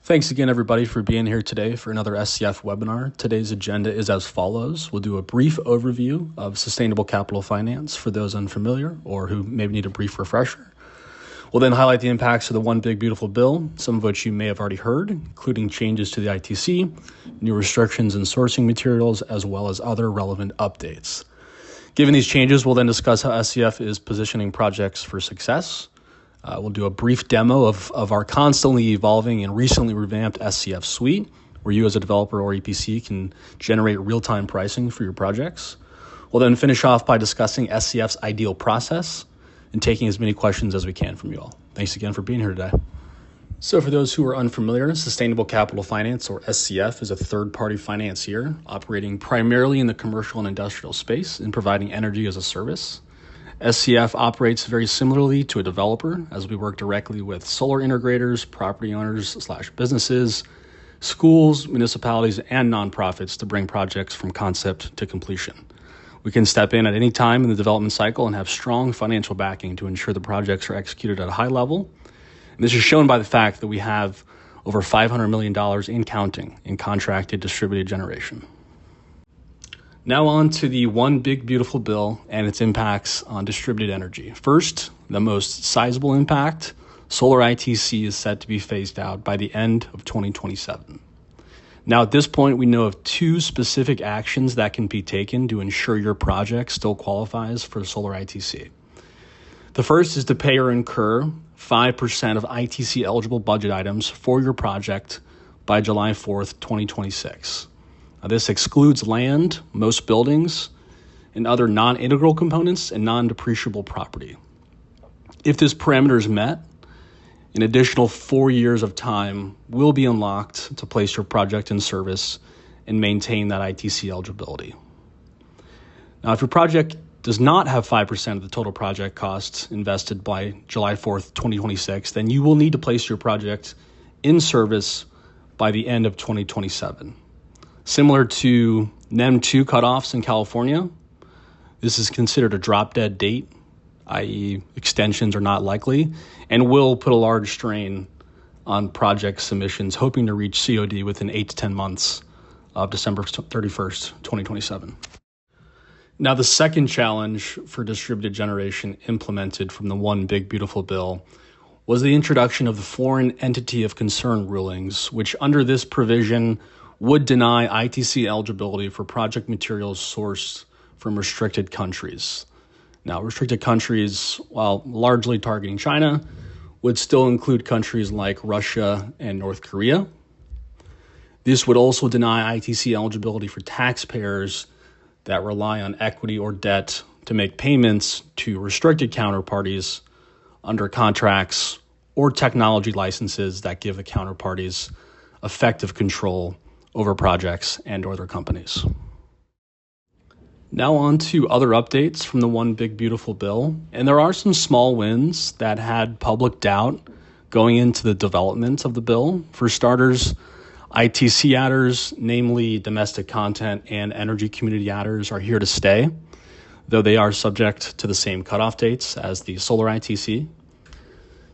Thanks again, everybody, for being here today for another SCF webinar. Today's agenda is as follows. We'll do a brief overview of sustainable capital finance for those unfamiliar or who maybe need a brief refresher. We'll then highlight the impacts of the One Big Beautiful Bill, some of which you may have already heard, including changes to the ITC, new restrictions in sourcing materials, as well as other relevant updates. Given these changes, we'll then discuss how SCF is positioning projects for success. We'll do a brief demo of our constantly evolving and recently revamped SCF suite, where you as a developer or EPC can generate real-time pricing for your projects. We'll then finish off by discussing SCF's ideal process and taking as many questions as we can from you all. Thanks again for being here today. So for those who are unfamiliar, Sustainable Capital Finance, or SCF, is a third-party financier operating primarily in the commercial and industrial space and providing energy as a service. SCF operates very similarly to a developer, as we work directly with solar integrators, property owners/businesses, schools, municipalities, and nonprofits to bring projects from concept to completion. We can step in at any time in the development cycle and have strong financial backing to ensure the projects are executed at a high level. And this is shown by the fact that we have over $500 million in counting in contracted distributed generation. Now on to the One Big Beautiful Bill and its impacts on distributed energy. First, the most sizable impact, solar ITC is set to be phased out by the end of 2027. Now at this point, we know of two specific actions that can be taken to ensure your project still qualifies for solar ITC. The first is to pay or incur 5% of ITC eligible budget items for your project by July 4th, 2026. This excludes land, most buildings, and other non-integral components and non-depreciable property. If this parameter is met, an additional 4 years of time will be unlocked to place your project in service and maintain that ITC eligibility. Now, if your project does not have 5% of the total project costs invested by July 4th, 2026, then you will need to place your project in service by the end of 2027. Similar to NEM 2 cutoffs in California, this is considered a drop-dead date, i.e. extensions are not likely, and will put a large strain on project submissions hoping to reach COD within 8 to 10 months of December 31st, 2027. Now, the second challenge for distributed generation implemented from the One Big Beautiful Bill was the introduction of the Foreign Entity of Concern rulings, which under this provision would deny ITC eligibility for project materials sourced from restricted countries. Now, restricted countries, while largely targeting China, would still include countries like Russia and North Korea. This would also deny ITC eligibility for taxpayers that rely on equity or debt to make payments to restricted counterparties under contracts or technology licenses that give the counterparties effective control over projects and or their companies. Now on to other updates from the One Big Beautiful Bill. And there are some small wins that had public doubt going into the development of the bill. For starters, ITC adders, namely domestic content and energy community adders, are here to stay, though they are subject to the same cutoff dates as the solar ITC.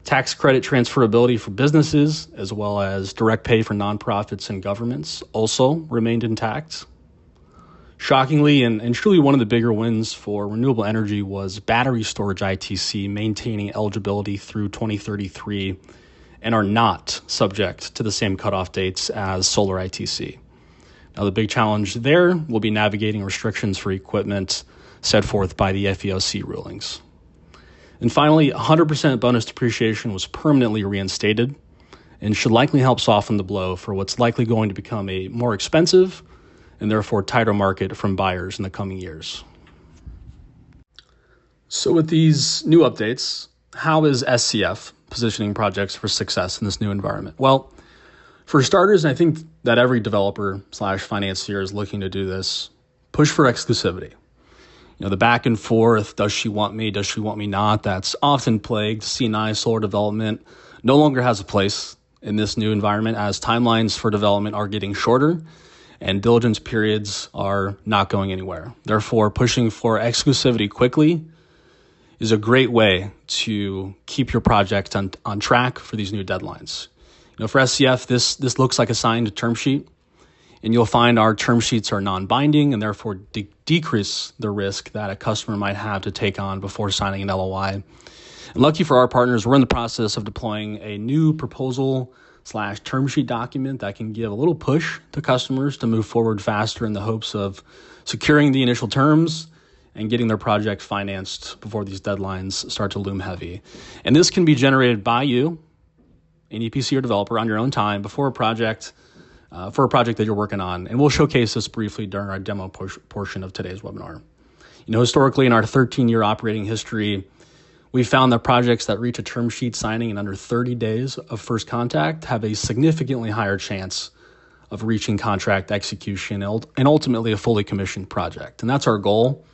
Tax credit transferability for businesses, as well as direct pay for nonprofits and governments, also remained intact. Shockingly, and truly one of the bigger wins for renewable energy was battery storage ITC maintaining eligibility through 2033 and are not subject to the same cutoff dates as solar ITC. Now, the big challenge there will be navigating restrictions for equipment set forth by the FEOC rulings. And finally, 100% bonus depreciation was permanently reinstated and should likely help soften the blow for what's likely going to become a more expensive and therefore tighter market from buyers in the coming years. So with these new updates, how is SCF positioning projects for success in this new environment? Well, for starters, and I think that every developer/financier is looking to do this, push for exclusivity. The back and forth, does she want me not, that's often plagued C&I solar development no longer has a place in this new environment as timelines for development are getting shorter and diligence periods are not going anywhere. Therefore, pushing for exclusivity quickly is a great way to keep your project on track for these new deadlines. For SCF, this looks like a signed term sheet, and you'll find our term sheets are non-binding and therefore decrease the risk that a customer might have to take on before signing an LOI. And lucky for our partners, we're in the process of deploying a new proposal/term sheet document that can give a little push to customers to move forward faster in the hopes of securing the initial terms and getting their project financed before these deadlines start to loom heavy. And this can be generated by you, an EPC or developer, on your own time before a project, for a project that you're working on. And we'll showcase this briefly during our demo portion of today's webinar. Historically in our 13-year operating history, we found that projects that reach a term sheet signing in under 30 days of first contact have a significantly higher chance of reaching contract execution and ultimately a fully commissioned project. And that's our goal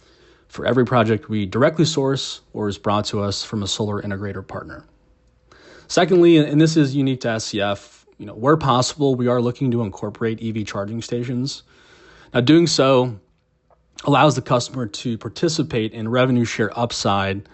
for every project we directly source or is brought to us from a solar integrator partner. Secondly, and this is unique to SCF, where possible, we are looking to incorporate EV charging stations. Now, doing so allows the customer to participate in revenue share upside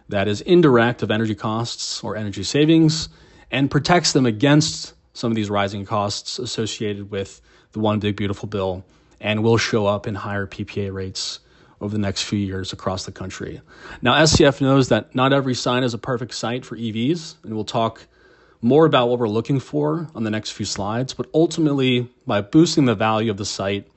that is indirect of energy costs or energy savings and protects them against some of these rising costs associated with the One Big Beautiful Bill and will show up in higher PPA rates over the next few years across the country. Now, SCF knows that not every site is a perfect site for EVs, and we'll talk more about what we're looking for on the next few slides, but ultimately, by boosting the value of the site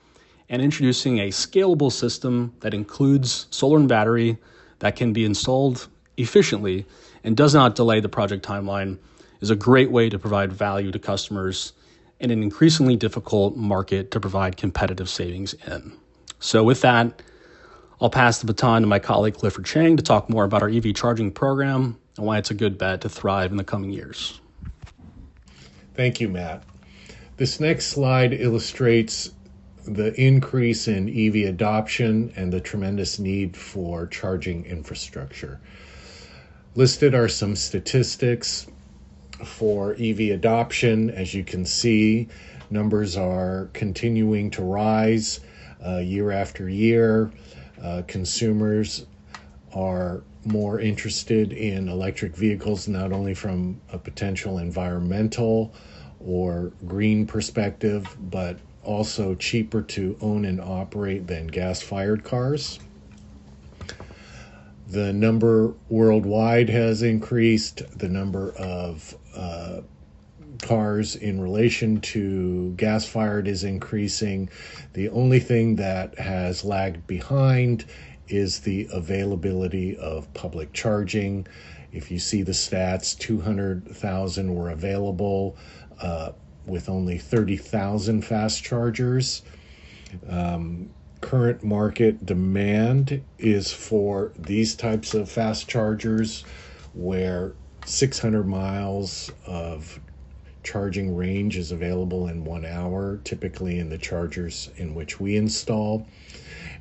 and introducing a scalable system that includes solar and battery that can be installed efficiently and does not delay the project timeline is a great way to provide value to customers in an increasingly difficult market to provide competitive savings in. So with that, I'll pass the baton to my colleague Clifford Chang to talk more about our EV charging program and why it's a good bet to thrive in the coming years. Thank you, Matt. This next slide illustrates the increase in EV adoption and the tremendous need for charging infrastructure. Listed are some statistics for EV adoption. As you can see, numbers are continuing to rise year after year. Consumers are more interested in electric vehicles, not only from a potential environmental or green perspective, but also cheaper to own and operate than gas-fired cars. The number worldwide has increased. The number of cars in relation to gas-fired is increasing. The only thing that has lagged behind is the availability of public charging. If you see the stats, 200,000 were available with only 30,000 fast chargers. Current market demand is for these types of fast chargers where 600 miles of charging range is available in 1 hour, typically in the chargers in which we install.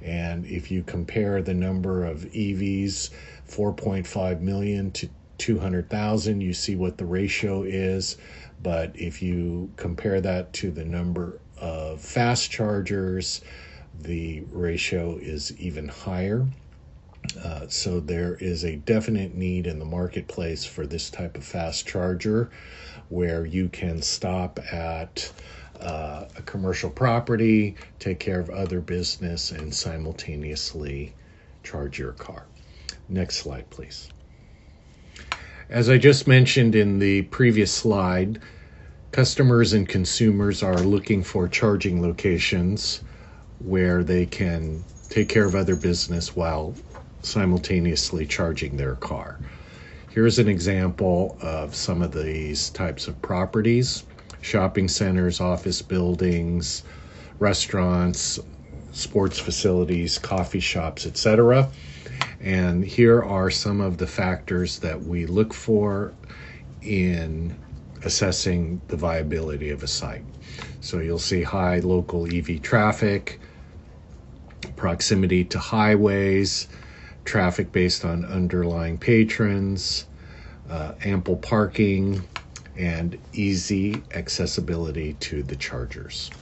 And if you compare the number of EVs, 4.5 million to 200,000, you see what the ratio is. But if you compare that to the number of fast chargers, the ratio is even higher. So there is a definite need in the marketplace for this type of fast charger where you can stop at a commercial property, take care of other business, and simultaneously charge your car. Next slide, please. As I just mentioned in the previous slide, customers and consumers are looking for charging locations where they can take care of other business while simultaneously charging their car. Here's an example of some of these types of properties: shopping centers, office buildings, restaurants, sports facilities, coffee shops, etc. And here are some of the factors that we look for in assessing the viability of a site. So you'll see high local EV traffic, proximity to highways, traffic based on underlying patrons, ample parking, and easy accessibility to the chargers.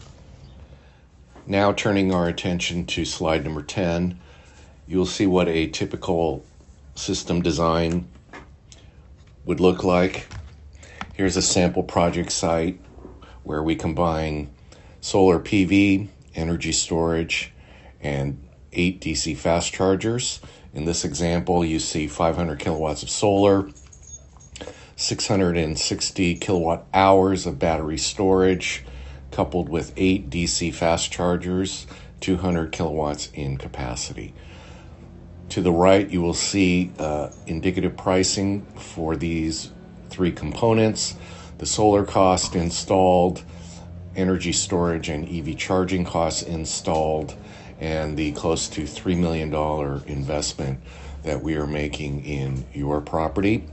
Now turning our attention to slide number 10, you'll see what a typical system design would look like. Here's a sample project site where we combine solar PV, energy storage, and 8 DC fast chargers. In this example, you see 500 kilowatts of solar, 660 kilowatt hours of battery storage, coupled with 8 DC fast chargers, 200 kilowatts in capacity. To the right, you will see indicative pricing for these 3 components: the solar cost installed, energy storage and EV charging costs installed, and the close to $3 million investment that we are making in your property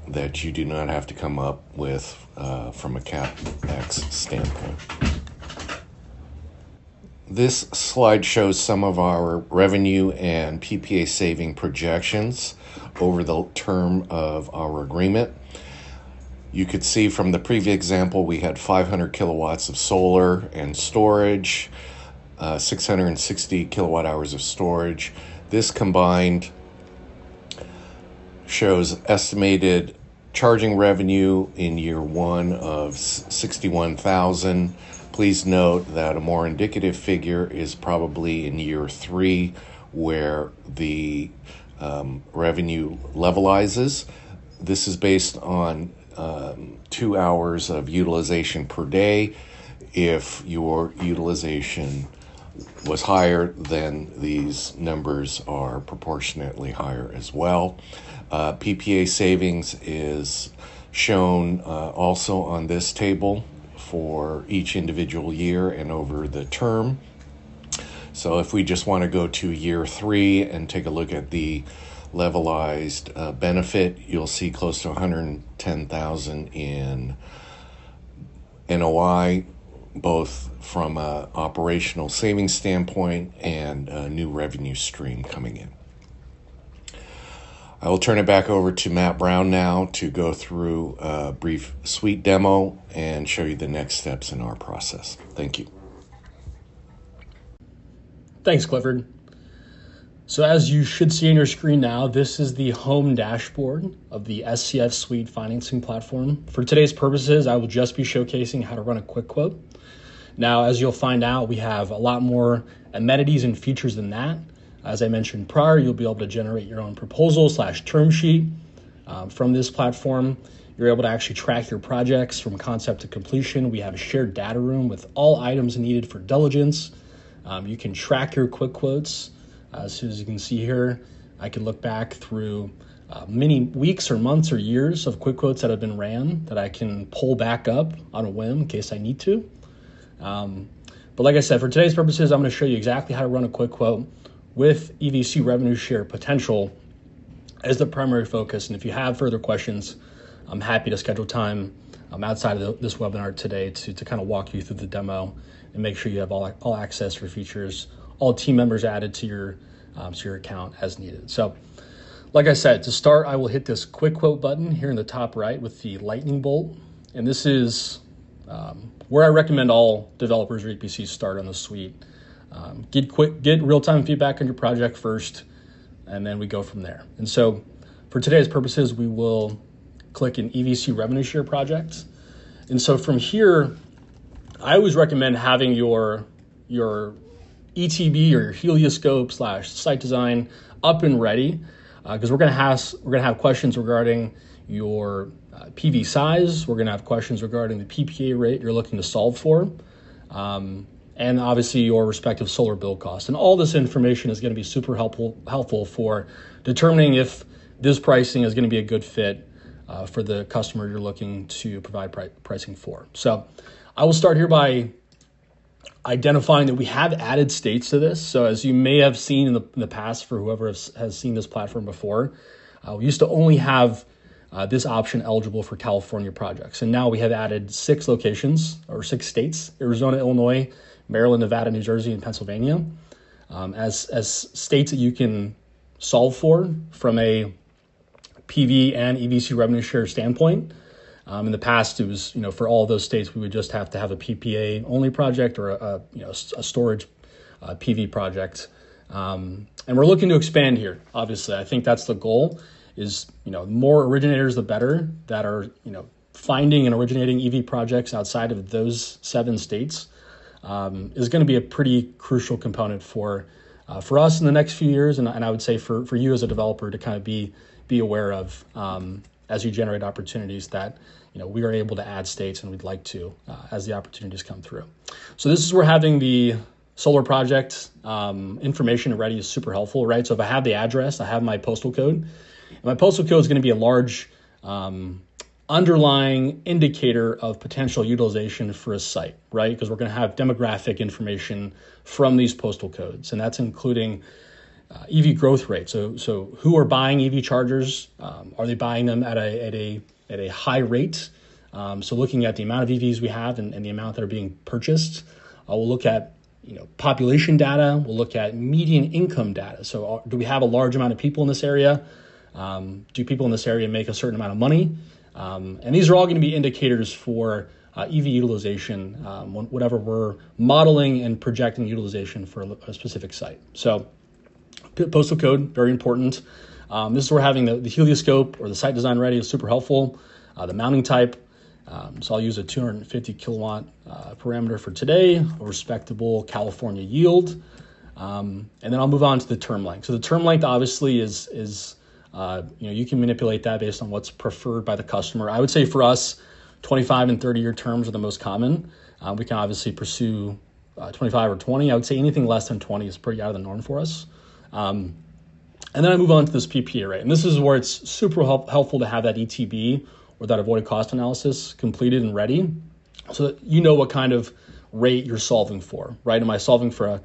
that you do not have to come up with from a CapEx standpoint. This slide shows some of our revenue and PPA saving projections over the term of our agreement. You could see from the previous example, we had 500 kilowatts of solar and storage, 660 kilowatt hours of storage. This combined shows estimated charging revenue in year 1 of $61,000. Please note that a more indicative figure is probably in year 3, where the revenue levelizes. This is based on 2 hours of utilization per day. If your utilization was higher, then these numbers are proportionately higher as well. PPA savings is shown also on this table for each individual year and over the term. So if we just want to go to year 3 and take a look at the levelized benefit, you'll see close to $110,000 in NOI, both from an operational savings standpoint and a new revenue stream coming in. I will turn it back over to Matt Brown now to go through a brief suite demo and show you the next steps in our process. Thank you. Thanks, Clifford. So as you should see on your screen now, this is the home dashboard of the SCF Suite financing platform. For today's purposes, I will just be showcasing how to run a quick quote. Now, as you'll find out, we have a lot more amenities and features than that. As I mentioned prior, you'll be able to generate your own proposal/term sheet from this platform. You're able to actually track your projects from concept to completion. We have a shared data room with all items needed for diligence. You can track your quick quotes. As soon as you can see here, I can look back through many weeks or months or years of quick quotes that have been ran that I can pull back up on a whim in case I need to. But like I said, for today's purposes, I'm going to show you exactly how to run a quick quote with EVC revenue share potential as the primary focus. And if you have further questions, I'm happy to schedule time outside of this webinar today to kind of walk you through the demo and make sure you have all access for features, all team members added to your account as needed. So like I said, to start, I will hit this quick quote button here in the top right with the lightning bolt. And this is where I recommend all developers or EPCs start on the suite. Get real-time feedback on your project first, and then we go from there. And so for today's purposes, we will click an EVC revenue share project. And so from here, I always recommend having your ETB or your helioscope/site design up and ready, because we're gonna have questions regarding your PV size. We're gonna have questions regarding the PPA rate you're looking to solve for, and obviously your respective solar build cost. And all this information is going to be super helpful for determining if this pricing is going to be a good fit for the customer you're looking to provide pricing for. So I will start here by identifying that we have added states to this. So as you may have seen in the past, for whoever has seen this platform before, we used to only have this option eligible for California projects. And now we have added 6 locations or 6 states: Arizona, Illinois, Maryland, Nevada, New Jersey, and Pennsylvania, as states that you can solve for from a PV and EVC revenue share standpoint. In the past, it was, for all of those states, we would just have to have a PPA only project or a storage PV project. And we're looking to expand here. Obviously, I think that's the goal. Is more originators, the better, that are finding and originating EV projects outside of those 7 states is going to be a pretty crucial component for us in the next few years, and I would say for you as a developer to kind of be aware of as you generate opportunities that we are able to add states, and we'd like to as the opportunities come through. So this is where having the solar project information ready is super helpful, right? So if I have the address, I have my postal code, and my postal code is going to be a large underlying indicator of potential utilization for a site, right? Because we're going to have demographic information from these postal codes, and that's including EV growth rate. So who are buying EV chargers? Are they buying them at a high rate? So looking at the amount of EVs we have and the amount that are being purchased, we'll look at population data. We'll look at median income data. So do we have a large amount of people in this area? Do people in this area make a certain amount of money? And these are all going to be indicators for EV utilization whenever we're modeling and projecting utilization for a specific site. So postal code, very important. This is where having the helioscope or the site design ready is super helpful. The mounting type, so I'll use a 250 kilowatt parameter for today, a respectable California yield. And then I'll move on to the term length. So the term length obviously is you can manipulate that based on what's preferred by the customer. I would say for us, 25 and 30-year terms are the most common. We can obviously pursue 25 or 20. I would say anything less than 20 is pretty out of the norm for us. And then I move on to this PPA rate. And this is where it's super helpful to have that ETB or that avoided cost analysis completed and ready so that you know what kind of rate you're solving for, right? Am I solving for a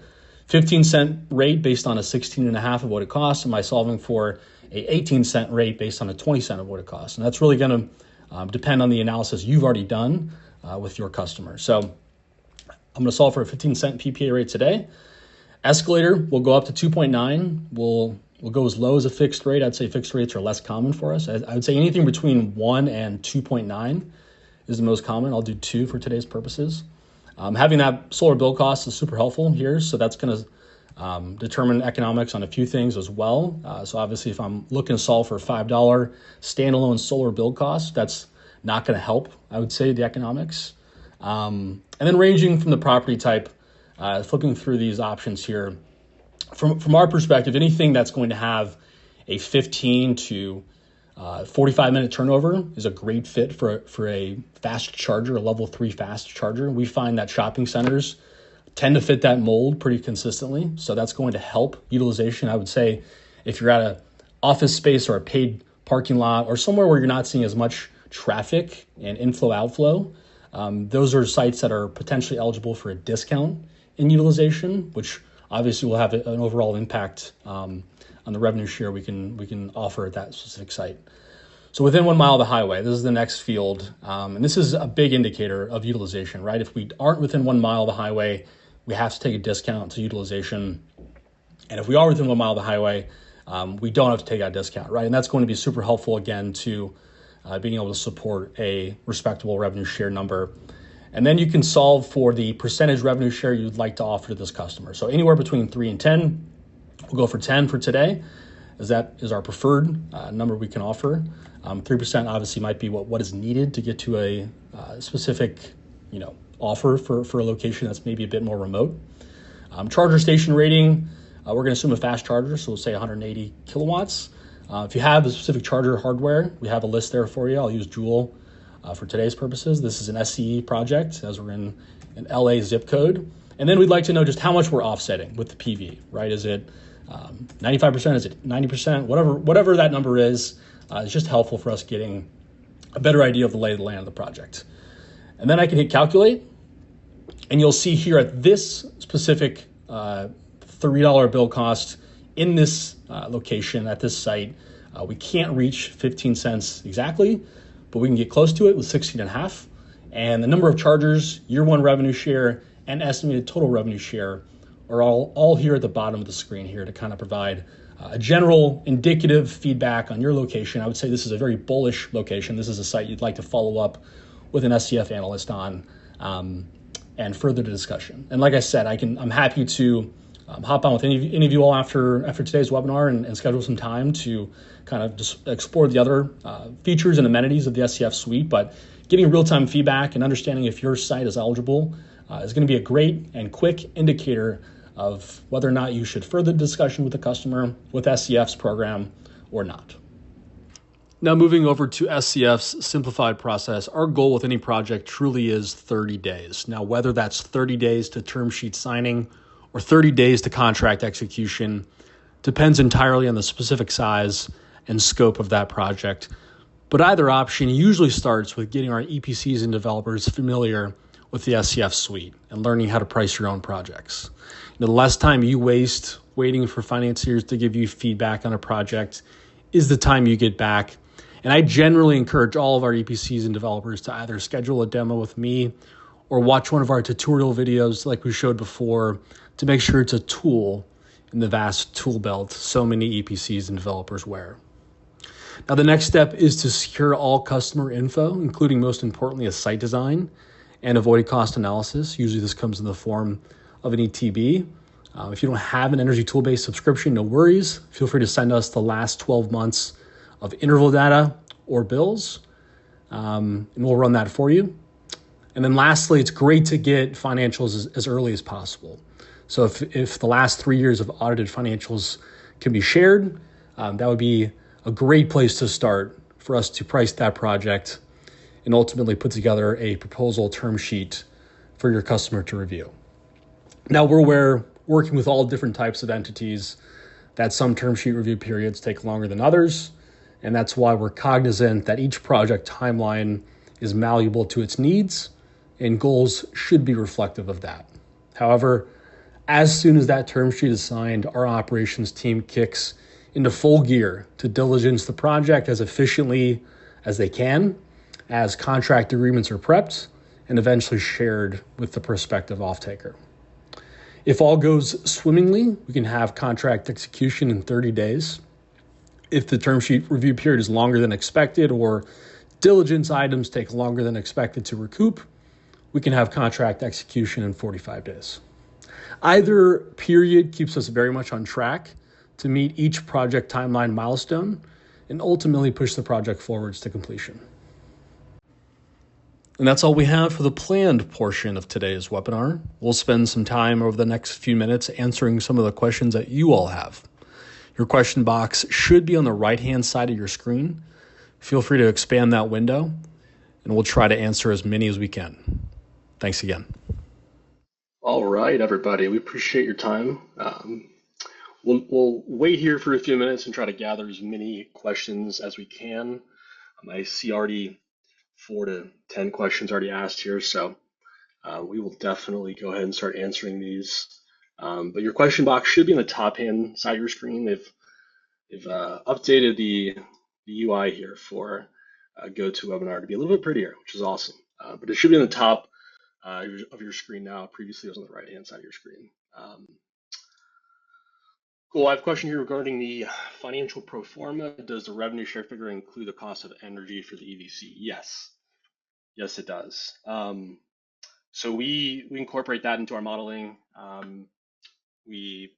15-cent rate based on a 16.5 avoided cost? Am I solving for a 18-cent rate based on a 20-cent avoided cost? And that's really going to depend on the analysis you've already done with your customer. So I'm going to solve for a 15-cent PPA rate today. Escalator will go up to 2.9. We'll go as low as a fixed rate. I'd say fixed rates are less common for us. I would say anything between 1 and 2.9 is the most common. I'll do 2 for today's purposes. Having that solar build cost is super helpful here. So that's going to determine economics on a few things as well. So obviously, if I'm looking to solve for a $5 standalone solar build cost, that's not going to help, I would say, the economics. And then ranging from the property type, flipping through these options here, from our perspective, anything that's going to have a 15 to 45-minute turnover is a great fit for a fast charger, a level 3 fast charger. We find that shopping centers tend to fit that mold pretty consistently. So that's going to help utilization. I would say if you're at an office space or a paid parking lot or somewhere where you're not seeing as much traffic and inflow outflow, those are sites that are potentially eligible for a discount in utilization, which obviously will have an overall impact on the revenue share we can offer at that specific site. So within 1 mile of the highway, this is the next field. And this is a big indicator of utilization, right? If we aren't within 1 mile of the highway, we have to take a discount to utilization. And if we are within 1 mile of the highway, we don't have to take out a discount, right? And that's going to be super helpful, again, to being able to support a respectable revenue share number. And then you can solve for the percentage revenue share you'd like to offer to this customer. So anywhere between 3 and 10, we'll go for 10 for today, as that is our preferred number we can offer. 3% obviously might be what is needed to get to a specific, offer for a location that's maybe a bit more remote. Charger station rating, we're going to assume a fast charger, so we'll say 180 kilowatts. If you have the specific charger hardware, we have a list there for you. I'll use Joule for today's purposes. This is an SCE project, as we're in an LA zip code. And then we'd like to know just how much we're offsetting with the PV, right? Is it 95%? Is it 90%? Whatever that number is, it's just helpful for us getting a better idea of the lay of the land of the project. And then I can hit calculate, and you'll see here at this specific $30 bill cost in this location at this site, we can't reach 15 cents exactly, but we can get close to it with 16.5. And the number of chargers, year one revenue share, and estimated total revenue share are all here at the bottom of the screen here to kind of provide a general indicative feedback on your location. I would say this is a very bullish location. This is a site you'd like to follow up with an SCF analyst on and further the discussion. And like I said, I'm happy to hop on with any of you all after today's webinar and schedule some time to kind of just explore the other features and amenities of the SCF suite. But Getting real-time feedback and understanding if your site is eligible is going to be a great and quick indicator of whether or not you should further discussion with the customer with SCF's program or not. Now moving over to SCF's simplified process, our goal with any project truly is 30 days. Now whether that's 30 days to term sheet signing or 30 days to contract execution depends entirely on the specific size and scope of that project. But either option usually starts with getting our EPCs and developers familiar with the SCF suite and learning how to price your own projects. The less time you waste waiting for financiers to give you feedback on a project is the time you get back. And I generally encourage all of our EPCs and developers to either schedule a demo with me or watch one of our tutorial videos like we showed before to make sure it's a tool in the vast tool belt so many EPCs and developers wear. Now, the next step is to secure all customer info, including most importantly a site design and avoided cost analysis. Usually this comes in the form of an ETB. If you don't have an Energy Tool-based subscription, no worries. Feel free to send us the last 12 months of interval data or bills, and we'll run that for you. And then lastly, it's great to get financials as early as possible. So if the last 3 years of audited financials can be shared, that would be a great place to start for us to price that project and ultimately put together a proposal term sheet for your customer to review. Now we're working with all different types of entities that some term sheet review periods take longer than others. And that's why we're cognizant that each project timeline is malleable to its needs and goals should be reflective of that. However, as soon as that term sheet is signed, our operations team kicks into full gear to diligence the project as efficiently as they can, as contract agreements are prepped and eventually shared with the prospective off-taker. If all goes swimmingly, we can have contract execution in 30 days. If the term sheet review period is longer than expected or diligence items take longer than expected to recoup, we can have contract execution in 45 days. Either period keeps us very much on track to meet each project timeline milestone and ultimately push the project forwards to completion. And that's all we have for the planned portion of today's webinar. We'll spend some time over the next few minutes answering some of the questions that you all have. Your question box should be on the right-hand side of your screen. Feel free to expand that window, and we'll try to answer as many as we can. Thanks again. All right, everybody. We appreciate your time. We'll wait here for a few minutes and try to gather as many questions as we can. I see already 4 to 10 questions already asked here, so we will definitely go ahead and start answering these. But your question box should be on the top-hand side of your screen. They've updated the UI here for GoToWebinar to be a little bit prettier, which is awesome. But it should be on the top of your screen now. Previously, it was on the right-hand side of your screen. Cool. I have a question here regarding the financial pro forma. Does the revenue share figure include the cost of energy for the EDC? Yes. Yes, it does. So we incorporate that into our modeling. We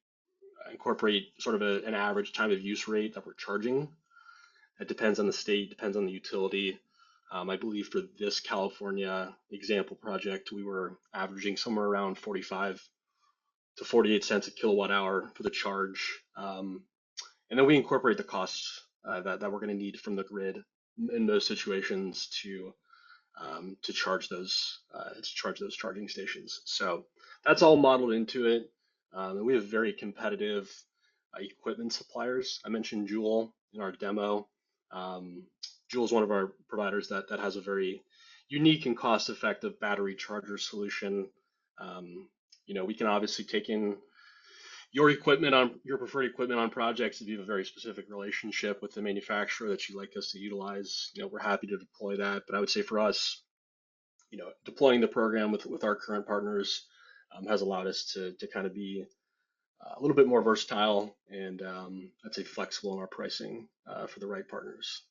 incorporate sort of an average time of use rate that we're charging. It depends on the state, depends on the utility. I believe for this California example project, we were averaging somewhere around 45 to 48 cents a kilowatt hour for the charge. And then we incorporate the costs that we're going to need from the grid in those situations to charge those charging stations. So that's all modeled into it. And we have very competitive equipment suppliers. I mentioned Joule in our demo. Joule is one of our providers that has a very unique and cost-effective battery charger solution. We can obviously take in your preferred equipment on projects if you have a very specific relationship with the manufacturer that you'd like us to utilize. We're happy to deploy that. But I would say for us, deploying the program with our current partners has allowed us to kind of be a little bit more versatile and I'd say flexible in our pricing for the right partners.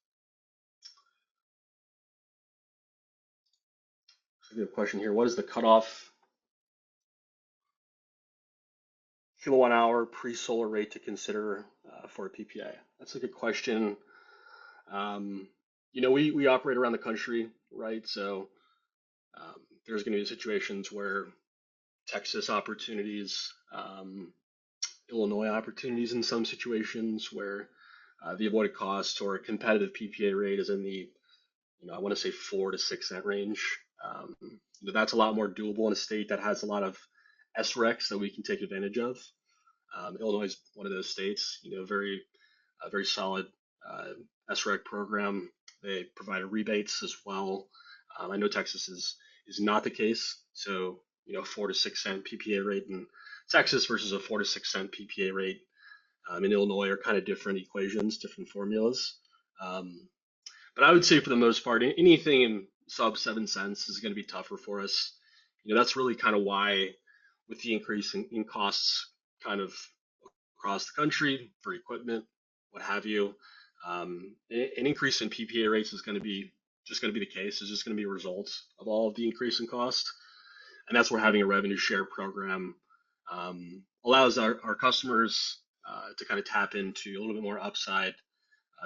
So we have a question here. What is the cutoff kilowatt hour pre-solar rate to consider for a PPA? That's a good question. we operate around the country, right? So there's going to be situations where Texas opportunities, Illinois opportunities in some situations where the avoided cost or competitive PPA rate is in the, I want to say 4 to 6 cent range. Um, that's a lot more doable in a state that has a lot of SRECs that we can take advantage of. Illinois is one of those states, very very solid uh, SREC program. They provide rebates as well. I know Texas is not the case. So 4 to 6 cent PPA rate in Texas versus a 4 to 6 cent PPA rate in Illinois are kind of different equations, different formulas. Um, but I would say for the most part, anything in sub 7 cents is going to be tougher for us. That's really kind of why, with the increase in costs, kind of across the country for equipment, what have you, an increase in PPA rates is going to be just going to be the case. It's just going to be a result of all of the increase in cost, and that's where having a revenue share program allows our customers to kind of tap into a little bit more upside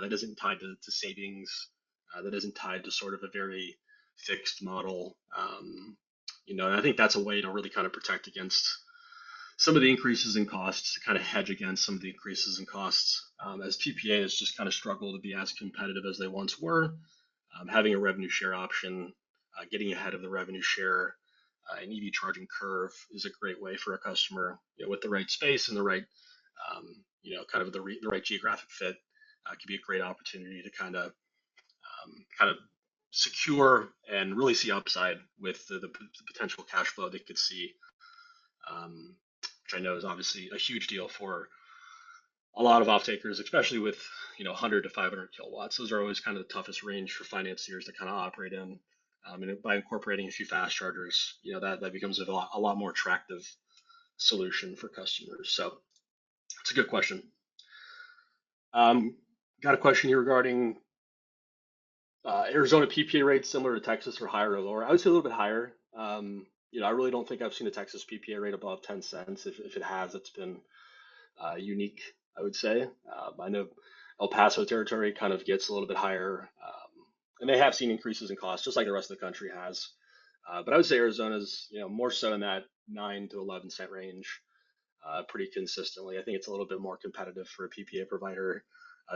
that isn't tied to savings, that isn't tied to sort of a very fixed model. And I think that's a way to really kind of protect against some of the increases in costs, to kind of hedge against some of the increases in costs, as PPA has just kind of struggled to be as competitive as they once were. Having a revenue share option, getting ahead of the revenue share and EV charging curve is a great way for a customer, with the right space and the right, kind of the right geographic fit. Could be a great opportunity to kind of secure and really see upside with the potential cash flow they could see, which I know is obviously a huge deal for a lot of off takers, especially with 100 to 500 kilowatts. Those are always kind of the toughest range for financiers to kind of operate in. And by incorporating a few fast chargers, that becomes a lot more attractive solution for customers. So it's a good question. Got a question here regarding Arizona PPA rates similar to Texas, or higher or lower? I would say a little bit higher. I really don't think I've seen a Texas PPA rate above 10 cents. If it has, it's been unique, I would say. I know El Paso territory kind of gets a little bit higher, and they have seen increases in costs, just like the rest of the country has. But I would say Arizona's, more so in that 9 to 11 cent range, pretty consistently. I think it's a little bit more competitive for a PPA provider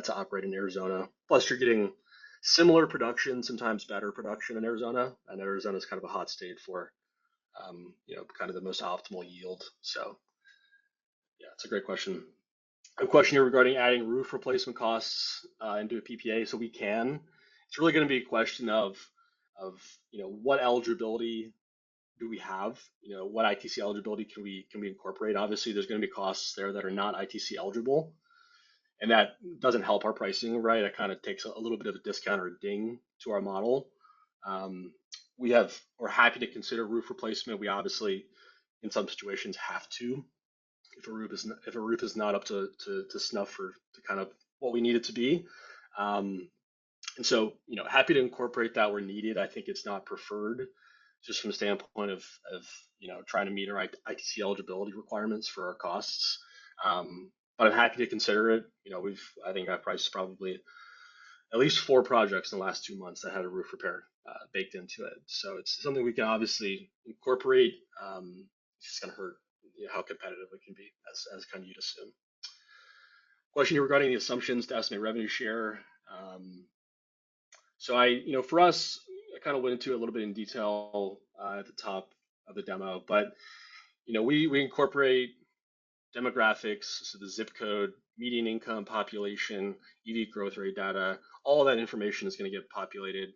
to operate in Arizona. Plus, you're getting similar production, sometimes better production in Arizona, and Arizona is kind of a hot state for, kind of the most optimal yield. So, yeah, it's a great question. A question here regarding adding roof replacement costs into a PPA. So we can. It's really going to be a question of what eligibility do we have? What ITC eligibility can we incorporate? Obviously, there's going to be costs there that are not ITC eligible, and that doesn't help our pricing, right? It kind of takes a little bit of a discount or a ding to our model. Um, we're happy to consider roof replacement. We obviously, in some situations, have to, if a roof is not up to snuff for to kind of what we need it to be. And so, happy to incorporate that where needed. I think it's not preferred, just from the standpoint of trying to meet our ITC eligibility requirements for our costs. But I'm happy to consider it. I think I've priced probably at least 4 projects in the last 2 months that had a roof repair baked into it. So it's something we can obviously incorporate. It's just going to hurt how competitive it can be, as kind of you'd assume. Question here regarding the assumptions to estimate revenue share. So for us, I kind of went into it a little bit in detail at the top of the demo, but we incorporate demographics, so the zip code, median income, population, EV growth rate data. All of that information is going to get populated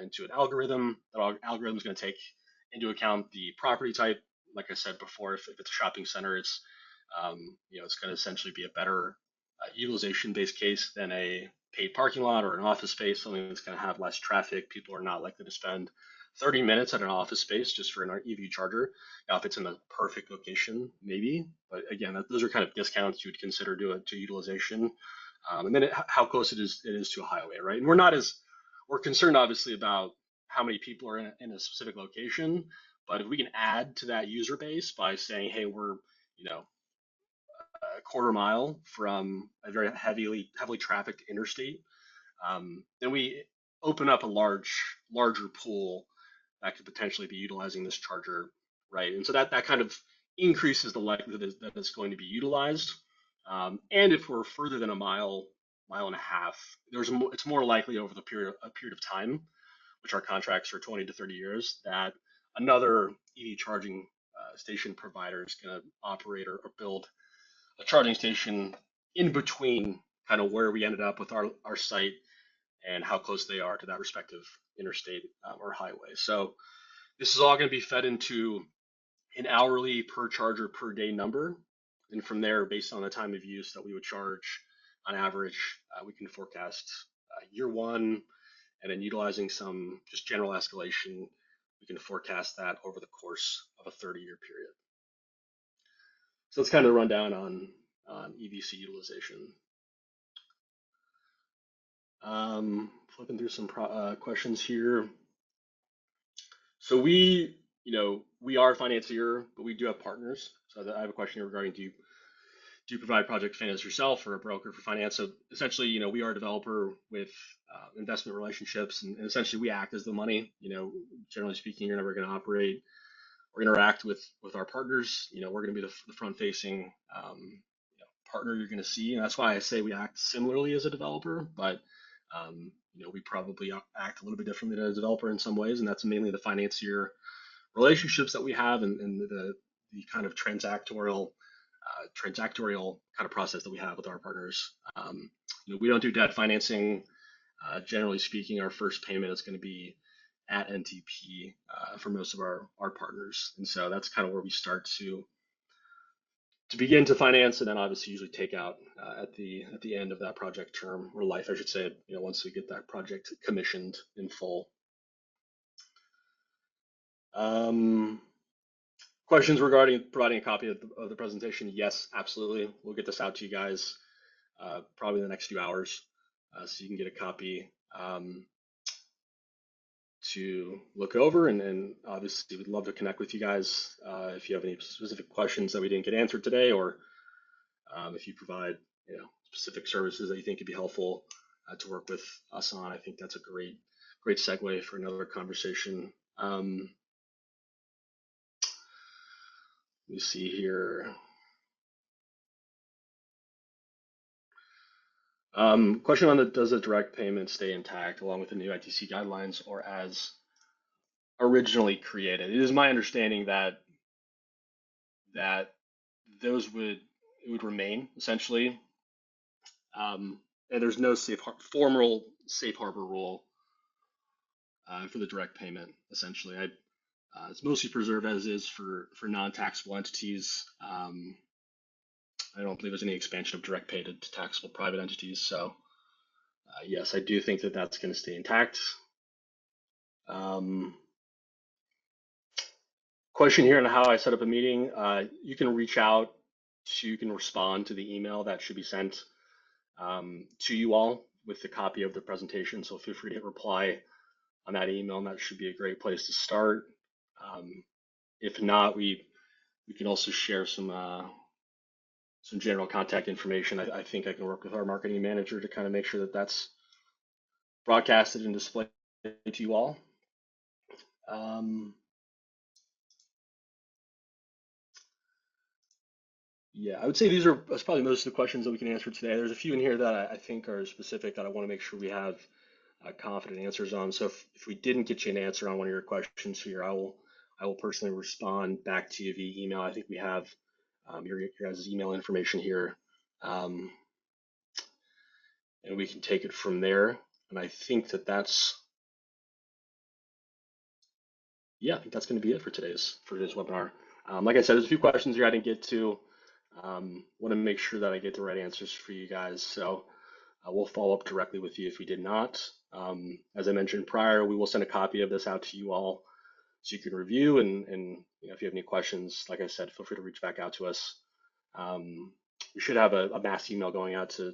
into an algorithm. That algorithm is going to take into account the property type. Like I said before, if it's a shopping center, it's going to essentially be a better utilization-based case than a paid parking lot or an office space, something that's going to have less traffic. People are not likely to spend 30 minutes at an office space just for an EV charger. Now, if it's in the perfect location, maybe. But again, those are kind of discounts you would consider to utilization. And then how close it is to a highway, right? And we're concerned obviously about how many people are in a specific location. But if we can add to that user base by saying, hey, we're a quarter mile from a very heavily trafficked interstate, then we open up a larger pool that could potentially be utilizing this charger, right? And so that kind of increases the likelihood that it's going to be utilized. And if we're further than a mile and a half, it's more likely over a period of time, which our contracts are 20 to 30 years, that another EV charging station provider is going to operate or build a charging station in between kind of where we ended up with our site and how close they are to that respective interstate or highway. So this is all going to be fed into an hourly per charger per day number. And from there, based on the time of use that we would charge on average, we can forecast year one, and then utilizing some just general escalation, we can forecast that over the course of a 30-year period. So let's kind of run down on EVC utilization. Flipping through some questions here. So we are a financier, but we do have partners. So I have a question here regarding do you provide project finance yourself or a broker for finance? So essentially, we are a developer with investment relationships, and essentially we act as the money. Generally speaking, you're never going to operate or interact with our partners. We're going to be the front-facing partner you're going to see, and that's why I say we act similarly as a developer, but we probably act a little bit differently than a developer in some ways, and that's mainly the financier relationships that we have and the kind of transactorial kind of process that we have with our partners. We don't do debt financing. Generally speaking, our first payment is going to be at NTP for most of our partners, and so that's kind of where we start to begin to finance, and then obviously usually take out at the end of that project term, or life, I should say. Once we get that project commissioned in full. Questions regarding providing a copy of the presentation? Yes, absolutely. We'll get this out to you guys probably in the next few hours, so you can get a copy to look over, and obviously we'd love to connect with you guys if you have any specific questions that we didn't get answered today, or if you provide specific services that you think could be helpful to work with us on. I think that's a great segue for another conversation. Let me see here. Question on does the direct payment stay intact along with the new ITC guidelines or as originally created? It is my understanding that those would remain essentially, and there's no formal safe harbor rule for the direct payment. Essentially, it's mostly preserved as is for non-taxable entities. I don't believe there's any expansion of direct pay to taxable private entities. So yes, I do think that that's going to stay intact. Question here on how I set up a meeting. You can reach out you can respond to the email that should be sent to you all with the copy of the presentation. So feel free to hit reply on that email, and that should be a great place to start. If not, we can also share some general contact information. I think I can work with our marketing manager to kind of make sure that that's broadcasted and displayed to you all. Yeah, I would say that's probably most of the questions that we can answer today. There's a few in here that I think are specific that I want to make sure we have confident answers on. So if we didn't get you an answer on one of your questions here, I will personally respond back to you via email. I think we have your guys' email information here, and we can take it from there. And I think that's I think that's going to be it for today's webinar. Like I said, there's a few questions here I didn't get to. Want to make sure that I get the right answers for you guys. So we'll follow up directly with you if we did not. As I mentioned prior, we will send a copy of this out to you all so you can review. And if you have any questions, like I said, feel free to reach back out to us. We should have a mass email going out to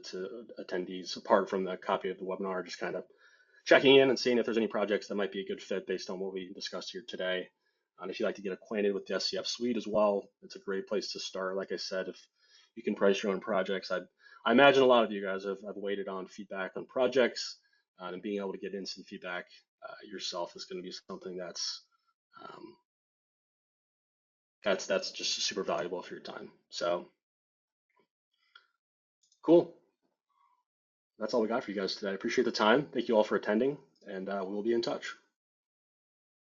attendees apart from the copy of the webinar, just kind of checking in and seeing if there's any projects that might be a good fit based on what we discussed here today. And if you'd like to get acquainted with the SCF suite as well, it's a great place to start. Like I said, if you can price your own projects, I imagine a lot of you guys have waited on feedback on projects. and being able to get instant feedback yourself is going to be something um, that's just super valuable for your time. So cool. That's all we got for you guys today. I appreciate the time. Thank you all for attending, and we will be in touch.